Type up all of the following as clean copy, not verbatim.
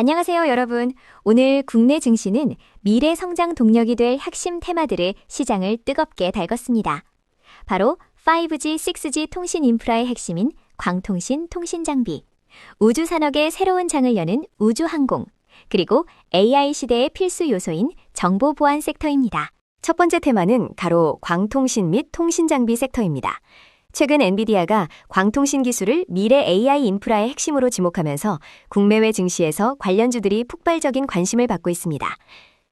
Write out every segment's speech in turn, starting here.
안녕하세요, 여러분. 오늘 국내 증시는 미래 성장 동력이 될 핵심 테마들을 시장을 뜨겁게 달궜습니다. 바로 5G, 6G 통신 인프라의 핵심인 광통신, 통신장비, 우주산업의 새로운 장을 여는 우주항공, 그리고 AI 시대의 필수 요소인 정보보안 섹터입니다. 첫 번째 테마는 가로 광통신 및 통신장비 섹터입니다. 최근 엔비디아가 광통신 기술을 미래 AI 인프라의 핵심으로 지목하면서 국내외 증시에서 관련주들이 폭발적인 관심을 받고 있습니다.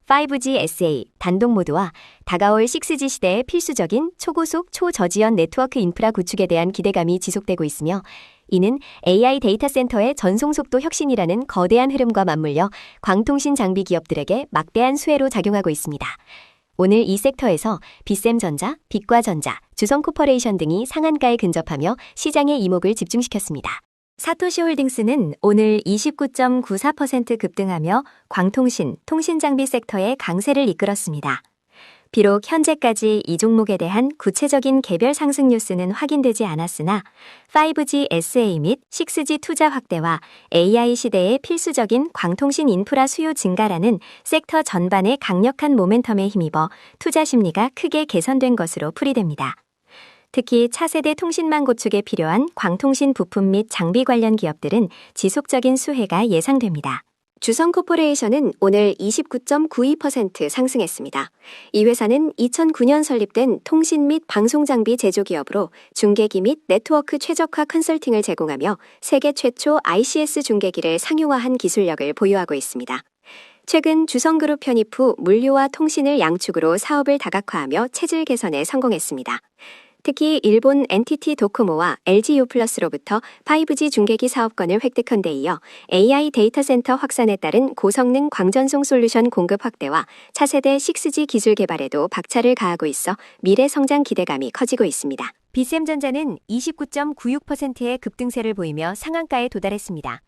5G SA, 단독 모드와 다가올 6G 시대의 필수적인 초고속, 초저지연 네트워크 인프라 구축에 대한 기대감이 지속되고 있으며 이는 AI 데이터 센터의 전송속도 혁신이라는 거대한 흐름과 맞물려 광통신 장비 기업들에게 막대한 수혜로 작용하고 있습니다. 오늘 이 섹터에서 빗셈전자, 빛과전자, 주성코퍼레이션 등이 상한가에 근접하며 시장의 이목을 집중시켰습니다. 사토시홀딩스는 오늘 29.94% 급등하며 광통신, 통신장비 섹터의 강세를 이끌었습니다. 비록 현재까지 이 종목에 대한 구체적인 개별 상승 뉴스는 확인되지 않았으나 5G SA 및 6G 투자 확대와 AI 시대의 필수적인 광통신 인프라 수요 증가라는 섹터 전반의 강력한 모멘텀에 힘입어 투자 심리가 크게 개선된 것으로 풀이됩니다. 특히 차세대 통신망 구축에 필요한 광통신 부품 및 장비 관련 기업들은 지속적인 수혜가 예상됩니다. 주성코퍼레이션은 오늘 29.92% 상승했습니다. 이 회사는 2009년 설립된 통신 및 방송장비 제조기업으로 중계기 및 네트워크 최적화 컨설팅을 제공하며 세계 최초 ICS 중계기를 상용화한 기술력을 보유하고 있습니다. 최근 주성그룹 편입 후 물류와 통신을 양축으로 사업을 다각화하며 체질 개선에 성공했습니다. 특히 일본 NTT 도코모와 LG유플러스로부터 5G 중계기 사업권을 획득한 데 이어 AI 데이터 센터 확산에 따른 고성능 광전송 솔루션 공급 확대와 차세대 6G 기술 개발에도 박차를 가하고 있어 미래 성장 기대감이 커지고 있습니다. 빗셈전자는 29.96%의 급등세를 보이며 상한가에 도달했습니다.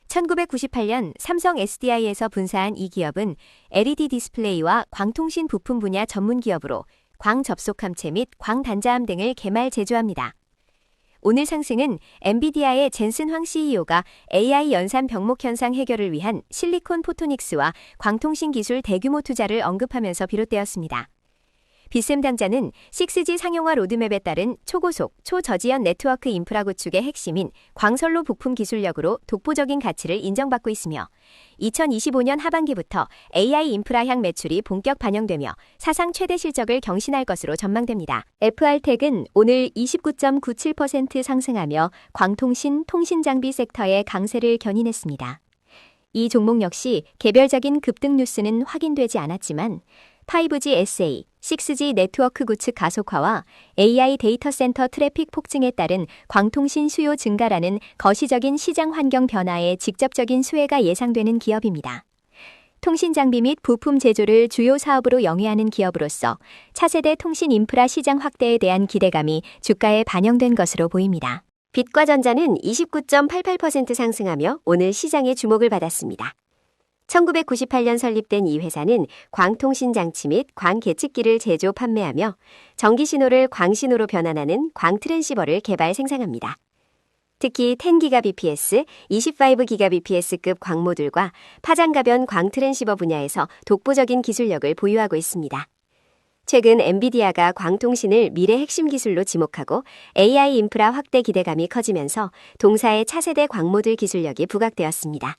1998년 삼성 SDI에서 분사한 이 기업은 LED 디스플레이와 광통신 부품 분야 전문 기업으로 광접속함체 및 광단자함 등을 개말 제조합니다. 오늘 상승은 엔비디아의 젠슨 황 CEO가 AI 연산 병목 현상 해결을 위한 실리콘 포토닉스와 광통신 기술 대규모 투자를 언급하면서 비롯되었습니다. 빗셈당자는 6G 상용화 로드맵에 따른 초고속, 초저지연 네트워크 인프라 구축의 핵심인 광선로 부품 기술력으로 독보적인 가치를 인정받고 있으며 2025년 하반기부터 AI 인프라향 매출이 본격 반영되며 사상 최대 실적을 경신할 것으로 전망됩니다. FR텍은 오늘 29.97% 상승하며 광통신, 통신장비 섹터의 강세를 견인했습니다. 이 종목 역시 개별적인 급등 뉴스는 확인되지 않았지만 5G SA, 6G 네트워크 구축 가속화와 AI 데이터 센터 트래픽 폭증에 따른 광통신 수요 증가라는 거시적인 시장 환경 변화에 직접적인 수혜가 예상되는 기업입니다. 통신장비 및 부품 제조를 주요 사업으로 영위하는 기업으로서 차세대 통신 인프라 시장 확대에 대한 기대감이 주가에 반영된 것으로 보입니다. 빛과전자는 29.88% 상승하며 오늘 시장의 주목을 받았습니다. 1998년 설립된 이 회사는 광통신 장치 및 광계측기를 제조 판매하며 전기 신호를 광신호로 변환하는 광트랜시버를 개발 생산합니다. 특히 10GBps, 25GBps급 광모듈과 파장가변 광트랜시버 분야에서 독보적인 기술력을 보유하고 있습니다. 최근 엔비디아가 광통신을 미래 핵심 기술로 지목하고 AI 인프라 확대 기대감이 커지면서 동사의 차세대 광모듈 기술력이 부각되었습니다.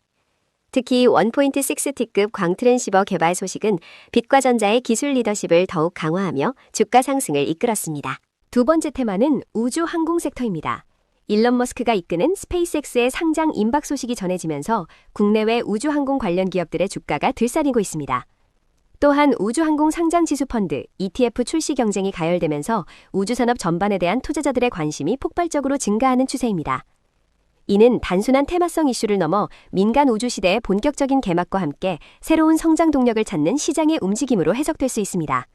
특히 1.6T급 광트랜시버 개발 소식은 빛과전자의 기술 리더십을 더욱 강화하며 주가 상승을 이끌었습니다. 두 번째 테마는 우주 항공 섹터입니다. 일론 머스크가 이끄는 스페이스X의 상장 임박 소식이 전해지면서 국내외 우주항공 관련 기업들의 주가가 들싸리고 있습니다. 또한 우주항공 상장 지수 펀드 ETF 출시 경쟁이 가열되면서 우주산업 전반에 대한 투자자들의 관심이 폭발적으로 증가하는 추세입니다. 이는 단순한 테마성 이슈를 넘어 민간 우주 시대의 본격적인 개막과 함께 새로운 성장 동력을 찾는 시장의 움직임으로 해석될 수 있습니다.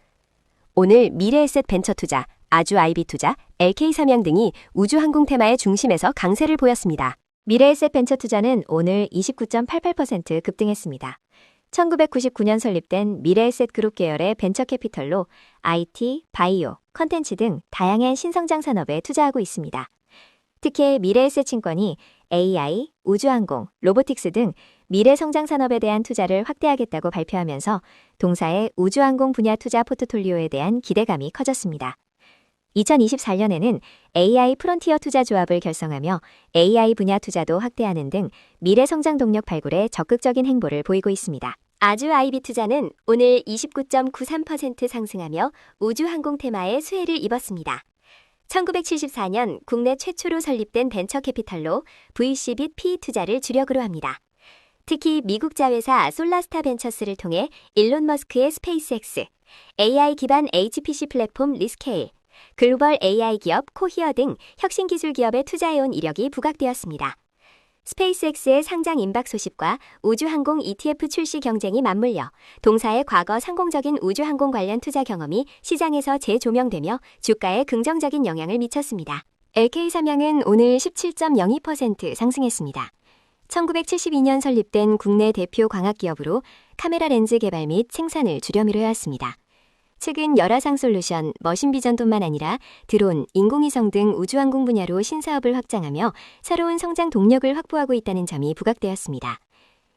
오늘 미래에셋 벤처 투자, 아주 IB 투자, LK 삼양 등이 우주항공 테마의 중심에서 강세를 보였습니다. 미래에셋 벤처 투자는 오늘 29.88% 급등했습니다. 1999년 설립된 미래에셋 그룹 계열의 벤처 캐피털로 IT, 바이오, 컨텐츠 등 다양한 신성장 산업에 투자하고 있습니다. 특히 미래에셋 증권이 AI, 우주항공, 로보틱스 등 미래 성장 산업에 대한 투자를 확대하겠다고 발표하면서 동사의 우주항공 분야 투자 포트폴리오에 대한 기대감이 커졌습니다. 2024년에는 AI 프론티어 투자 조합을 결성하며 AI 분야 투자도 확대하는 등 미래 성장 동력 발굴에 적극적인 행보를 보이고 있습니다. 아주 IB 투자는 오늘 29.93% 상승하며 우주항공 테마에 수혜를 입었습니다. 1974년 국내 최초로 설립된 벤처 캐피탈로 VC 및 PE 투자를 주력으로 합니다. 특히 미국 자회사 솔라스타 벤처스를 통해 일론 머스크의 스페이스X, AI 기반 HPC 플랫폼 리스케일, 글로벌 AI 기업 코히어 등 혁신 기술 기업에 투자해온 이력이 부각되었습니다. 스페이스X의 상장 임박 소식과 우주항공 ETF 출시 경쟁이 맞물려 동사의 과거 성공적인 우주항공 관련 투자 경험이 시장에서 재조명되며 주가에 긍정적인 영향을 미쳤습니다. LK삼양은 오늘 17.02% 상승했습니다. 1972년 설립된 국내 대표 광학기업으로 카메라 렌즈 개발 및 생산을 주력으로 해왔습니다. 최근 열화상 솔루션, 머신비전뿐만 아니라 드론, 인공위성 등 우주항공 분야로 신사업을 확장하며 새로운 성장 동력을 확보하고 있다는 점이 부각되었습니다.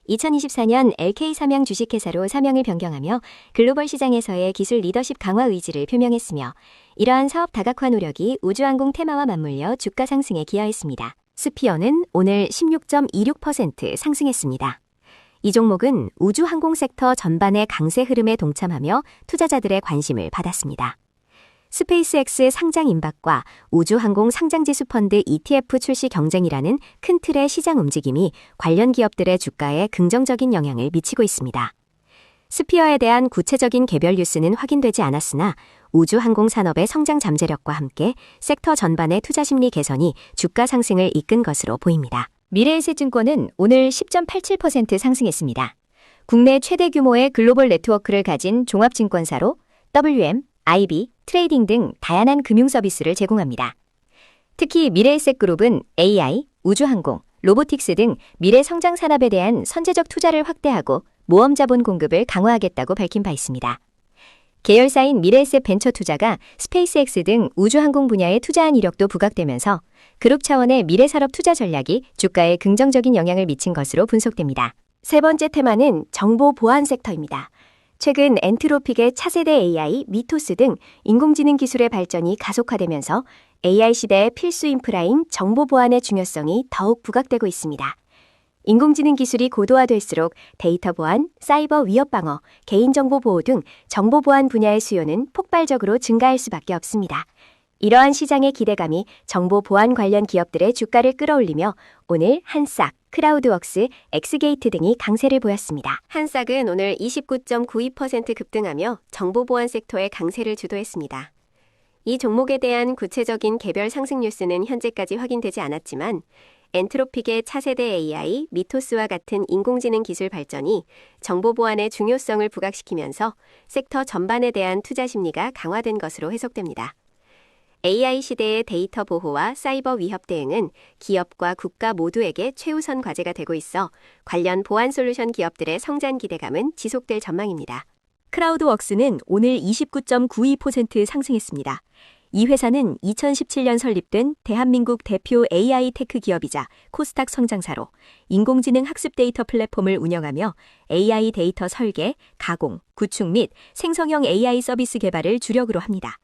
2024년 LK삼양 주식회사로 사명을 변경하며 글로벌 시장에서의 기술 리더십 강화 의지를 표명했으며 이러한 사업 다각화 노력이 우주항공 테마와 맞물려 주가 상승에 기여했습니다. 스피어는 오늘 16.26% 상승했습니다. 이 종목은 우주항공 섹터 전반의 강세 흐름에 동참하며 투자자들의 관심을 받았습니다. 스페이스X 상장 임박과 우주항공 상장지수 펀드 ETF 출시 경쟁이라는 큰 틀의 시장 움직임이 관련 기업들의 주가에 긍정적인 영향을 미치고 있습니다. 스피어에 대한 구체적인 개별 뉴스는 확인되지 않았으나 우주항공 산업의 성장 잠재력과 함께 섹터 전반의 투자 심리 개선이 주가 상승을 이끈 것으로 보입니다. 미래에셋증권은 오늘 10.87% 상승했습니다. 국내 최대 규모의 글로벌 네트워크를 가진 종합증권사로 WM, IB, 트레이딩 등 다양한 금융 서비스를 제공합니다. 특히 미래에셋그룹은 AI, 우주항공, 로보틱스 등 미래 성장 산업에 대한 선제적 투자를 확대하고 모험 자본 공급을 강화하겠다고 밝힌 바 있습니다. 계열사인 미래에셋 벤처투자가 스페이스X 등 우주항공 분야에 투자한 이력도 부각되면서 그룹 차원의 미래산업 투자 전략이 주가에 긍정적인 영향을 미친 것으로 분석됩니다. 세 번째 테마는 정보 보안 섹터입니다. 최근 엔트로픽의 차세대 AI, 미토스 등 인공지능 기술의 발전이 가속화되면서 AI 시대의 필수 인프라인 정보 보안의 중요성이 더욱 부각되고 있습니다. 인공지능 기술이 고도화될수록 데이터 보안, 사이버 위협 방어, 개인정보 보호 등 정보 보안 분야의 수요는 폭발적으로 증가할 수밖에 없습니다. 이러한 시장의 기대감이 정보 보안 관련 기업들의 주가를 끌어올리며 오늘 한싹, 크라우드웍스, 엑스게이트 등이 강세를 보였습니다. 한싹은 오늘 29.92% 급등하며 정보 보안 섹터의 강세를 주도했습니다. 이 종목에 대한 구체적인 개별 상승 뉴스는 현재까지 확인되지 않았지만 엔트로픽의 차세대 AI, 미토스와 같은 인공지능 기술 발전이 정보 보안의 중요성을 부각시키면서 섹터 전반에 대한 투자 심리가 강화된 것으로 해석됩니다. AI 시대의 데이터 보호와 사이버 위협 대응은 기업과 국가 모두에게 최우선 과제가 되고 있어 관련 보안 솔루션 기업들의 성장 기대감은 지속될 전망입니다. 크라우드웍스는 오늘 29.92% 상승했습니다. 이 회사는 2017년 설립된 대한민국 대표 AI 테크 기업이자 코스닥 성장사로 인공지능 학습 데이터 플랫폼을 운영하며 AI 데이터 설계, 가공, 구축 및 생성형 AI 서비스 개발을 주력으로 합니다.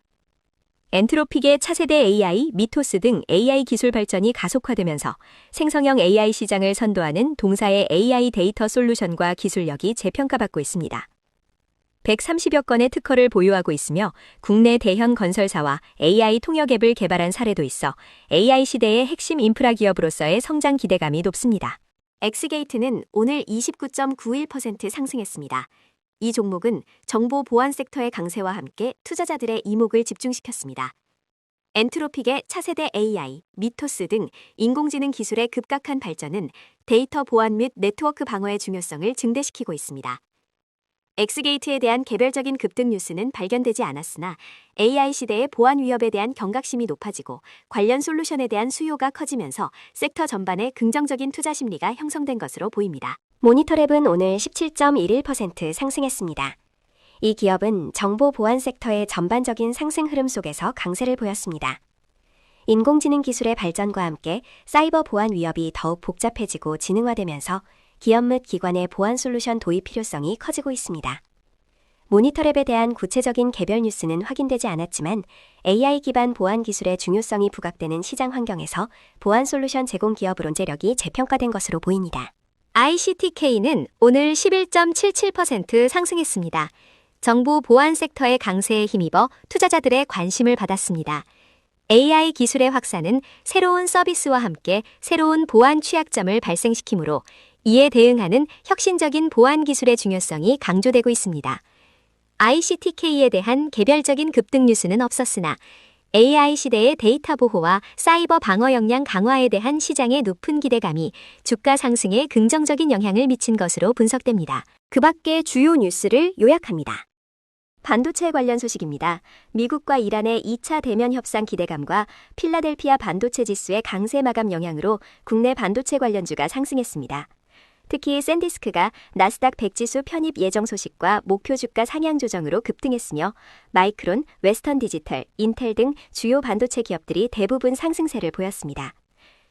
엔트로픽의 차세대 AI, 미토스 등 AI 기술 발전이 가속화되면서 생성형 AI 시장을 선도하는 동사의 AI 데이터 솔루션과 기술력이 재평가받고 있습니다. 130여 건의 특허를 보유하고 있으며 국내 대형 건설사와 AI 통역 앱을 개발한 사례도 있어 AI 시대의 핵심 인프라 기업으로서의 성장 기대감이 높습니다. 엑스게이트는 오늘 29.91% 상승했습니다. 이 종목은 정보 보안 섹터의 강세와 함께 투자자들의 이목을 집중시켰습니다. 엔트로픽의 차세대 AI, 미토스 등 인공지능 기술의 급격한 발전은 데이터 보안 및 네트워크 방어의 중요성을 증대시키고 있습니다. 엑스게이트에 대한 개별적인 급등 뉴스는 발견되지 않았으나 AI 시대의 보안 위협에 대한 경각심이 높아지고 관련 솔루션에 대한 수요가 커지면서 섹터 전반에 긍정적인 투자 심리가 형성된 것으로 보입니다. 모니터랩은 오늘 17.11% 상승했습니다. 이 기업은 정보 보안 섹터의 전반적인 상승 흐름 속에서 강세를 보였습니다. 인공지능 기술의 발전과 함께 사이버 보안 위협이 더욱 복잡해지고 지능화되면서 기업 및 기관의 보안 솔루션 도입 필요성이 커지고 있습니다. 모니터랩에 대한 구체적인 개별 뉴스는 확인되지 않았지만 AI 기반 보안 기술의 중요성이 부각되는 시장 환경에서 보안 솔루션 제공 기업 논제력이 재평가된 것으로 보입니다. ICTK는 오늘 11.77% 상승했습니다. 정부 보안 섹터의 강세에 힘입어 투자자들의 관심을 받았습니다. AI 기술의 확산은 새로운 서비스와 함께 새로운 보안 취약점을 발생시키므로 이에 대응하는 혁신적인 보안 기술의 중요성이 강조되고 있습니다. ICTK에 대한 개별적인 급등 뉴스는 없었으나 AI 시대의 데이터 보호와 사이버 방어 역량 강화에 대한 시장의 높은 기대감이 주가 상승에 긍정적인 영향을 미친 것으로 분석됩니다. 그 밖의 주요 뉴스를 요약합니다. 반도체 관련 소식입니다. 미국과 이란의 2차 대면 협상 기대감과 필라델피아 반도체 지수의 강세 마감 영향으로 국내 반도체 관련주가 상승했습니다. 특히 샌디스크가 나스닥 100지수 편입 예정 소식과 목표 주가 상향 조정으로 급등했으며 마이크론, 웨스턴 디지털, 인텔 등 주요 반도체 기업들이 대부분 상승세를 보였습니다.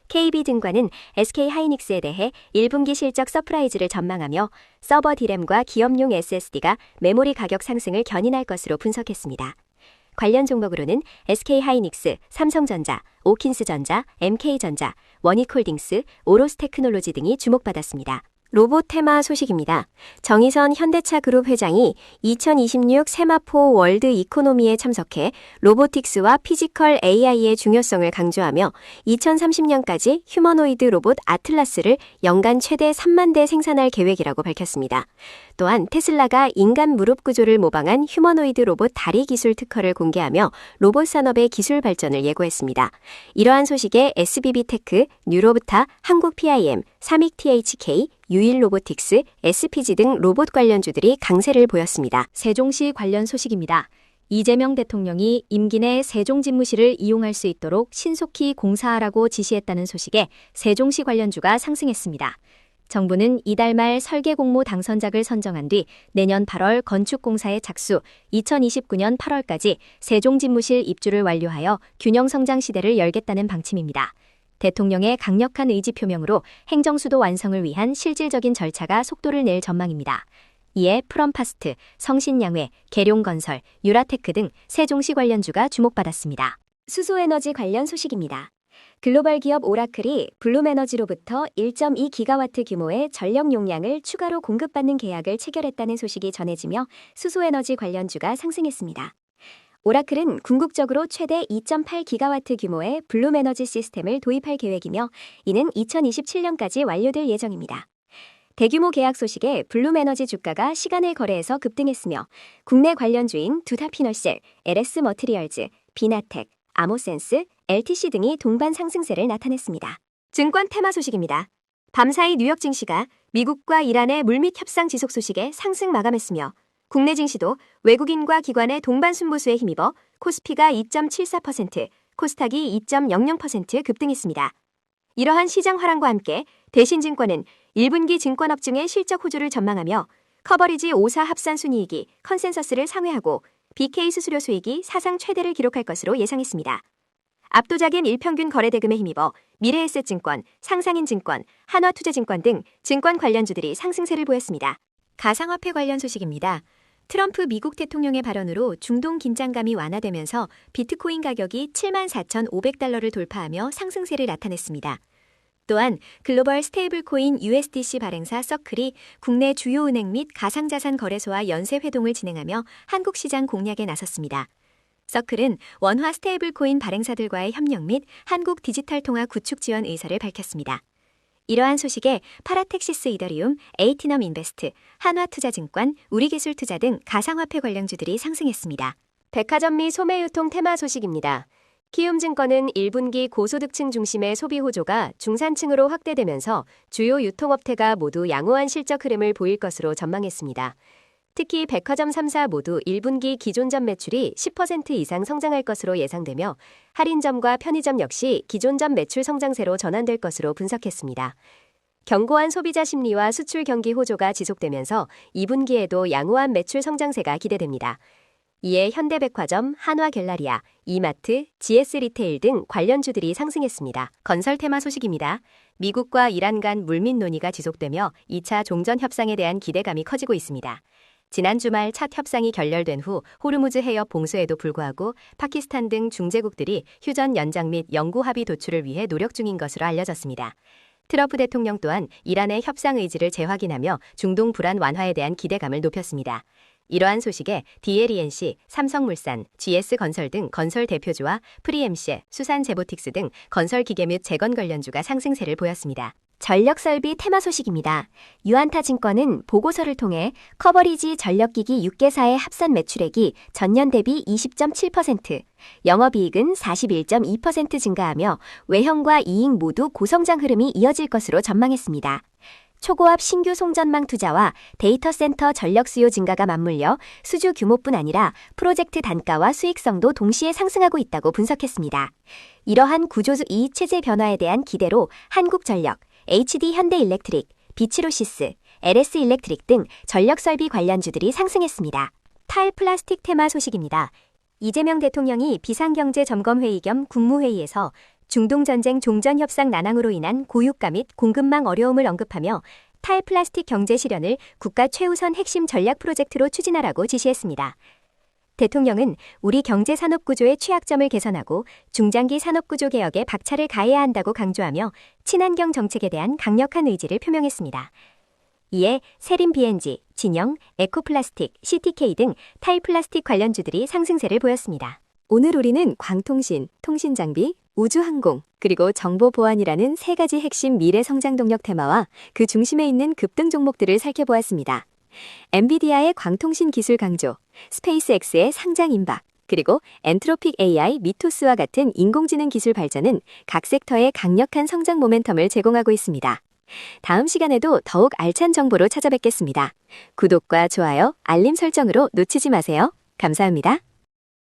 KB증권은 SK하이닉스에 대해 1분기 실적 서프라이즈를 전망하며 서버 D램과 기업용 SSD가 메모리 가격 상승을 견인할 것으로 분석했습니다. 관련 종목으로는 SK하이닉스, 삼성전자, 오킨스전자, MK전자, 원익홀딩스, 오로스테크놀로지 등이 주목받았습니다. 로봇 테마 소식입니다. 정의선 현대차 그룹 회장이 2026 세마포 월드 이코노미에 참석해 로보틱스와 피지컬 AI의 중요성을 강조하며 2030년까지 휴머노이드 로봇 아틀라스를 연간 최대 3만 대 생산할 계획이라고 밝혔습니다. 또한 테슬라가 인간 무릎 구조를 모방한 휴머노이드 로봇 다리 기술 특허를 공개하며 로봇 산업의 기술 발전을 예고했습니다. 이러한 소식에 SBB테크, 뉴로브타, 한국 PIM, 삼익 THK, 유일로보틱스, SPG 등 로봇 관련주들이 강세를 보였습니다. 세종시 관련 소식입니다. 이재명 대통령이 임기 내 세종집무실을 이용할 수 있도록 신속히 공사하라고 지시했다는 소식에 세종시 관련주가 상승했습니다. 정부는 이달 말 설계 공모 당선작을 선정한 뒤 내년 8월 건축공사에 착수, 2029년 8월까지 세종집무실 입주를 완료하여 균형 성장 시대를 열겠다는 방침입니다. 대통령의 강력한 의지 표명으로 행정수도 완성을 위한 실질적인 절차가 속도를 낼 전망입니다. 이에 프롬파스트, 성신양회, 계룡건설, 유라테크 등 세종시 관련주가 주목받았습니다. 수소에너지 관련 소식입니다. 글로벌 기업 오라클이 블룸에너지로부터 1.2기가와트 규모의 전력 용량을 추가로 공급받는 계약을 체결했다는 소식이 전해지며 수소에너지 관련주가 상승했습니다. 오라클은 궁극적으로 최대 2.8기가와트 규모의 블룸에너지 시스템을 도입할 계획이며 이는 2027년까지 완료될 예정입니다. 대규모 계약 소식에 블룸에너지 주가가 시간을 거래해서 급등했으며 국내 관련주인 두타피널셀, LS 머티리얼즈, 비나텍, 아모센스, LTC 등이 동반 상승세를 나타냈습니다. 증권 테마 소식입니다. 밤사이 뉴욕 증시가 미국과 이란의 물밑 협상 지속 소식에 상승 마감했으며 국내 증시도 외국인과 기관의 동반 순보수에 힘입어 코스피가 2.74%, 코스닥이 2.00% 급등했습니다. 이러한 시장 화랑과 함께 대신증권은 1분기 증권업종의 실적 호조를 전망하며 커버리지 5사 합산 순이익이 컨센서스를 상회하고 BK 수수료 수익이 사상 최대를 기록할 것으로 예상했습니다. 압도적인 일평균 거래대금에 힘입어 미래에셋증권, 상상인증권, 한화투자증권 등 증권 관련주들이 상승세를 보였습니다. 가상화폐 관련 소식입니다. 트럼프 미국 대통령의 발언으로 중동 긴장감이 완화되면서 비트코인 가격이 74,500달러를 돌파하며 상승세를 나타냈습니다. 또한 글로벌 스테이블코인 USDC 발행사 서클이 국내 주요 은행 및 가상자산 거래소와 연쇄 회동을 진행하며 한국 시장 공략에 나섰습니다. 서클은 원화 스테이블코인 발행사들과의 협력 및 한국 디지털 통화 구축 지원 의사를 밝혔습니다. 이러한 소식에 파라텍시스 이더리움, 에이티넘 인베스트, 한화투자증권, 우리기술투자 등 가상화폐 관련주들이 상승했습니다. 백화점 및 소매유통 테마 소식입니다. 키움증권은 1분기 고소득층 중심의 소비 호조가 중산층으로 확대되면서 주요 유통업태가 모두 양호한 실적 흐름을 보일 것으로 전망했습니다. 특히 백화점 3사 모두 1분기 기존점 매출이 10% 이상 성장할 것으로 예상되며 할인점과 편의점 역시 기존점 매출 성장세로 전환될 것으로 분석했습니다. 견고한 소비자 심리와 수출 경기 호조가 지속되면서 2분기에도 양호한 매출 성장세가 기대됩니다. 이에 현대백화점, 한화갤러리아, 이마트, GS리테일 등 관련주들이 상승했습니다. 건설 테마 소식입니다. 미국과 이란 간 물밑 논의가 지속되며 2차 종전 협상에 대한 기대감이 커지고 있습니다. 지난 주말 첫 협상이 결렬된 후 호르무즈 해협 봉쇄에도 불구하고 파키스탄 등 중재국들이 휴전 연장 및 영구 합의 도출을 위해 노력 중인 것으로 알려졌습니다. 트럼프 대통령 또한 이란의 협상 의지를 재확인하며 중동 불안 완화에 대한 기대감을 높였습니다. 이러한 소식에 DLENC, 삼성물산, GS건설 등 건설 대표주와 프리엠시, 수산제보틱스 등 건설 기계 및 재건 관련주가 상승세를 보였습니다. 전력설비 테마 소식입니다. 유안타증권은 보고서를 통해 커버리지 전력기기 6개사의 합산 매출액이 전년 대비 20.7%, 영업이익은 41.2% 증가하며 외형과 이익 모두 고성장 흐름이 이어질 것으로 전망했습니다. 초고압 신규 송전망 투자와 데이터 센터 전력 수요 증가가 맞물려 수주 규모뿐 아니라 프로젝트 단가와 수익성도 동시에 상승하고 있다고 분석했습니다. 이러한 구조적 이익 체제 변화에 대한 기대로 한국전력, HD 현대일렉트릭, 비치로시스, LS 일렉트릭 등 전력 설비 관련주들이 상승했습니다. 탈 플라스틱 테마 소식입니다. 이재명 대통령이 비상경제점검회의 겸 국무회의에서 중동전쟁 종전협상 난항으로 인한 고유가 및 공급망 어려움을 언급하며 탈플라스틱 경제 실현을 국가 최우선 핵심 전략 프로젝트로 추진하라고 지시했습니다. 대통령은 우리 경제 산업 구조의 취약점을 개선하고 중장기 산업 구조 개혁에 박차를 가해야 한다고 강조하며 친환경 정책에 대한 강력한 의지를 표명했습니다. 이에 세린 BNG, 진영, 에코플라스틱, CTK 등 탈플라스틱 관련주들이 상승세를 보였습니다. 오늘 우리는 광통신, 통신장비, 우주항공, 그리고 정보보안이라는 세 가지 핵심 미래 성장 동력 테마와 그 중심에 있는 급등 종목들을 살펴보았습니다. 엔비디아의 광통신 기술 강조, 스페이스X의 상장 임박, 그리고 엔트로픽 AI, 미토스와 같은 인공지능 기술 발전은 각 섹터에 강력한 성장 모멘텀을 제공하고 있습니다. 다음 시간에도 더욱 알찬 정보로 찾아뵙겠습니다. 구독과 좋아요, 알림 설정으로 놓치지 마세요. 감사합니다.